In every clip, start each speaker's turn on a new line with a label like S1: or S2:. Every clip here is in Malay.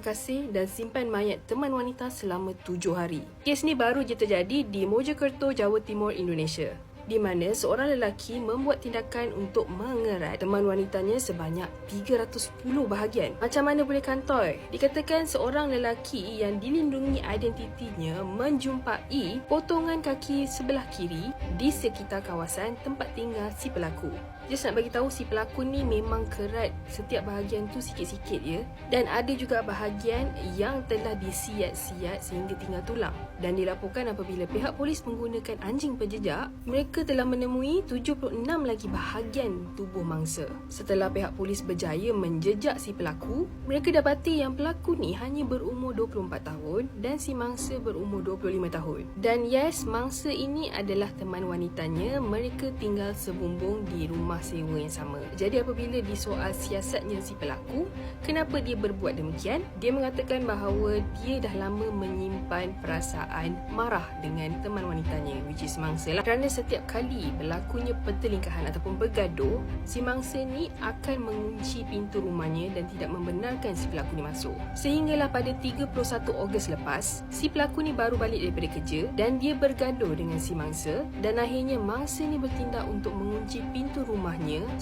S1: Kasih dan simpan mayat teman wanita selama 7 hari. Kes ni baru je terjadi di Mojokerto, Jawa Timur, Indonesia, di mana seorang lelaki membuat tindakan untuk mengerat teman wanitanya sebanyak 310 bahagian. Macam mana boleh kantoi? Dikatakan seorang lelaki yang dilindungi identitinya menjumpai potongan kaki sebelah kiri di sekitar kawasan tempat tinggal si pelaku. Just nak bagi tahu si pelaku ni memang kerat setiap bahagian tu sikit-sikit je, dan ada juga bahagian yang telah disiat-siat sehingga tinggal tulang. Dan dilaporkan apabila pihak polis menggunakan anjing penjejak, mereka telah menemui 76 lagi bahagian tubuh mangsa. Setelah pihak polis berjaya menjejak si pelaku, mereka dapati yang pelaku ni hanya berumur 24 tahun dan si mangsa berumur 25 tahun. Dan yes, mangsa ini adalah teman wanitanya. Mereka tinggal sebumbung di rumah sewa yang sama. Jadi apabila disoal siasatnya si pelaku, kenapa dia berbuat demikian, dia mengatakan bahawa dia dah lama menyimpan perasaan marah dengan teman wanitanya, which is mangsa lah. Kerana setiap kali berlakunya pertelingkahan ataupun bergaduh, si mangsa ni akan mengunci pintu rumahnya dan tidak membenarkan si pelaku ni masuk. Sehinggalah pada 31 Ogos lepas, si pelaku ni baru balik daripada kerja dan dia bergaduh dengan si mangsa, dan akhirnya mangsa ni bertindak untuk mengunci pintu rumahnya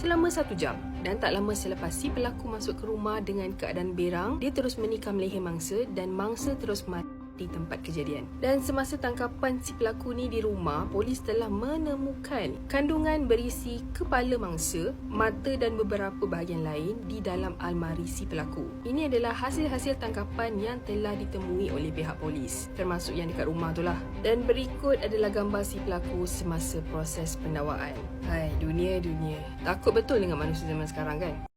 S1: selama 1 jam. Dan tak lama selepas si pelaku masuk ke rumah dengan keadaan berang, dia terus menikam leher mangsa dan mangsa terus mati di tempat kejadian. Dan semasa tangkapan si pelaku ni di rumah, polis telah menemukan kandungan berisi kepala mangsa, mata dan beberapa bahagian lain di dalam almari si pelaku. Ini adalah hasil-hasil tangkapan yang telah ditemui oleh pihak polis, termasuk yang dekat rumah tu lah. Dan berikut adalah gambar si pelaku semasa proses pendakwaan. Hai, dunia. Takut betul dengan manusia zaman sekarang kan?